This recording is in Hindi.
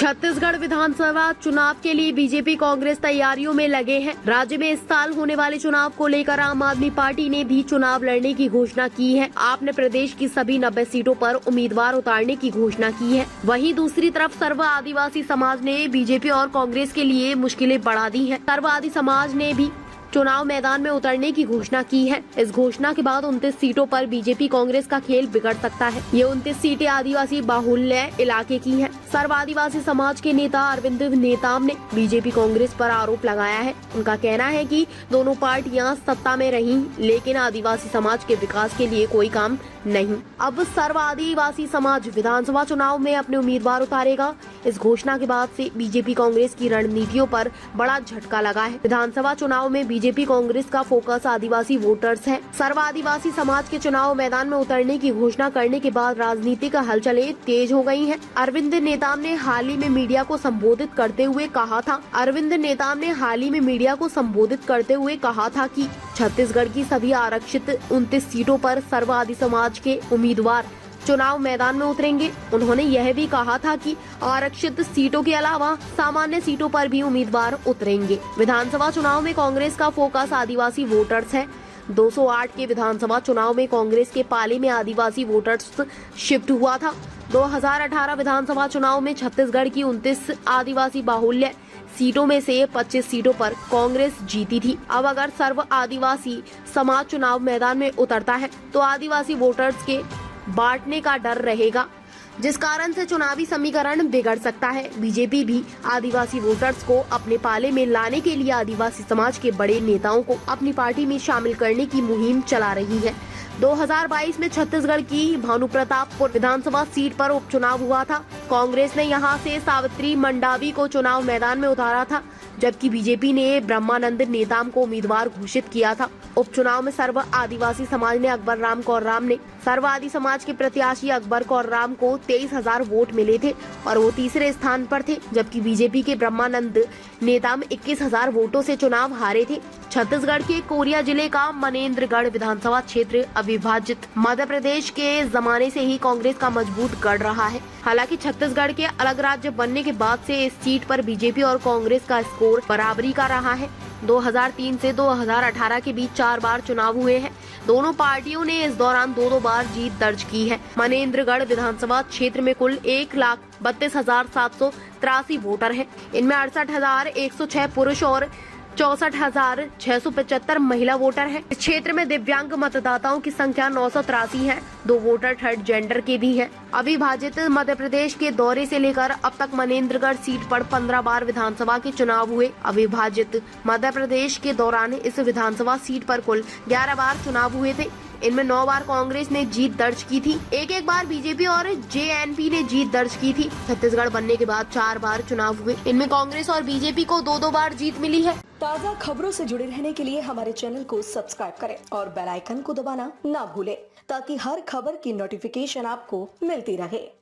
छत्तीसगढ़ विधानसभा चुनाव के लिए बीजेपी कांग्रेस तैयारियों में लगे हैं। राज्य में इस साल होने वाले चुनाव को लेकर आम आदमी पार्टी ने भी चुनाव लड़ने की घोषणा की है। आपने प्रदेश की सभी 90 सीटों पर उम्मीदवार उतारने की घोषणा की है। वहीं दूसरी तरफ सर्व आदिवासी समाज ने बीजेपी और कांग्रेस के लिए मुश्किलें बढ़ा दी है। सर्व आदि समाज ने भी चुनाव मैदान में उतरने की घोषणा की है। इस घोषणा के बाद 29 सीटों पर बीजेपी कांग्रेस का खेल बिगड़ सकता है। ये 29 सीटें आदिवासी बाहुल्य इलाके की हैं। सर्व आदिवासी समाज के नेता अरविंद नेताम ने बीजेपी कांग्रेस पर आरोप लगाया है। उनका कहना है कि दोनों पार्टियां सत्ता में रहीं, लेकिन आदिवासी समाज के विकास के लिए कोई काम नहीं। अब सर्व आदिवासी समाज विधानसभा चुनाव में अपने उम्मीदवार उतारेगा। इस घोषणा के बाद से बीजेपी कांग्रेस की रणनीतियों पर बड़ा झटका लगा है। विधानसभा चुनाव में बीजेपी कांग्रेस का फोकस आदिवासी वोटर्स है। सर्व आदिवासी समाज के चुनाव मैदान में उतरने की घोषणा करने के बाद राजनीतिक हलचलें तेज हो गई हैं। अरविंद नेताम ने हाल ही में मीडिया को संबोधित करते हुए कहा था कि छत्तीसगढ़ की सभी आरक्षित 29 सीटों पर सर्व आदि समाज के उम्मीदवार चुनाव मैदान में उतरेंगे। उन्होंने यह भी कहा था कि आरक्षित सीटों के अलावा सामान्य सीटों पर भी उम्मीदवार उतरेंगे। विधानसभा चुनाव में कांग्रेस का फोकस आदिवासी वोटर्स है। 208 के विधानसभा चुनाव में कांग्रेस के पाले में आदिवासी वोटर्स शिफ्ट हुआ था। 2018 विधानसभा चुनाव में छत्तीसगढ़ की 29 आदिवासी बाहुल्य सीटों में से 25 सीटों पर कांग्रेस जीती थी। अब अगर सर्व आदिवासी समाज चुनाव मैदान में उतरता है तो आदिवासी वोटर्स के बांटने का डर रहेगा, जिस कारण से चुनावी समीकरण बिगड़ सकता है। बीजेपी भी आदिवासी वोटर्स को अपने पाले में लाने के लिए आदिवासी समाज के बड़े नेताओं को अपनी पार्टी में शामिल करने की मुहिम चला रही है। 2022 में छत्तीसगढ़ की भानुप्रतापपुर विधानसभा सीट पर उपचुनाव हुआ था। कांग्रेस ने यहां से सावित्री मंडावी को चुनाव मैदान में उतारा था, जबकि बीजेपी ने ब्रह्मानंद नेताम को उम्मीदवार घोषित किया था। उपचुनाव में सर्व आदिवासी समाज ने अकबर राम कौर्राम ने सर्व आदि समाज के प्रत्याशी अकबर कौर्राम को 23,000 वोट मिले थे और वो तीसरे स्थान पर थे, जबकि बीजेपी के ब्रह्मानंद नेताम 21,000 वोटों से चुनाव हारे थे। छत्तीसगढ़ के कोरिया जिले का मनेन्द्रगढ़ विधानसभा क्षेत्र अविभाजित मध्य प्रदेश के जमाने से ही कांग्रेस का मजबूत गढ़ रहा है। हालांकि छत्तीसगढ़ के अलग राज्य बनने के बाद से इस सीट पर बीजेपी और कांग्रेस का स्कोर बराबरी का रहा है। 2003 से 2018 के बीच 4 बार चुनाव हुए हैं। दोनों पार्टियों ने इस दौरान 2-2 बार जीत दर्ज की है। मनेन्द्रगढ़ विधानसभा क्षेत्र में कुल 1,32,783 वोटर हैं। इनमें 68,106 पुरुष और 64,675 महिला वोटर हैं। इस क्षेत्र में दिव्यांग मतदाताओं की संख्या 983 है। 2 वोटर थर्ड जेंडर के भी हैं। अविभाजित मध्य प्रदेश के दौरे से लेकर अब तक मनेन्द्रगढ़ सीट पर 15 बार विधानसभा के चुनाव हुए। अविभाजित मध्य प्रदेश के दौरान इस विधानसभा सीट पर कुल 11 बार चुनाव हुए थे। इनमें 9 बार कांग्रेस ने जीत दर्ज की थी। एक बार बीजेपी और जेएनपी ने जीत दर्ज की थी। छत्तीसगढ़ बनने के बाद 4 बार चुनाव हुए। इनमें कांग्रेस और बीजेपी को 2-2 बार जीत मिली है। ताज़ा खबरों से जुड़े रहने के लिए हमारे चैनल को सब्सक्राइब करें और बेल आइकन को दबाना ना भूलें, ताकि हर खबर की नोटिफिकेशन आपको मिलती रहे।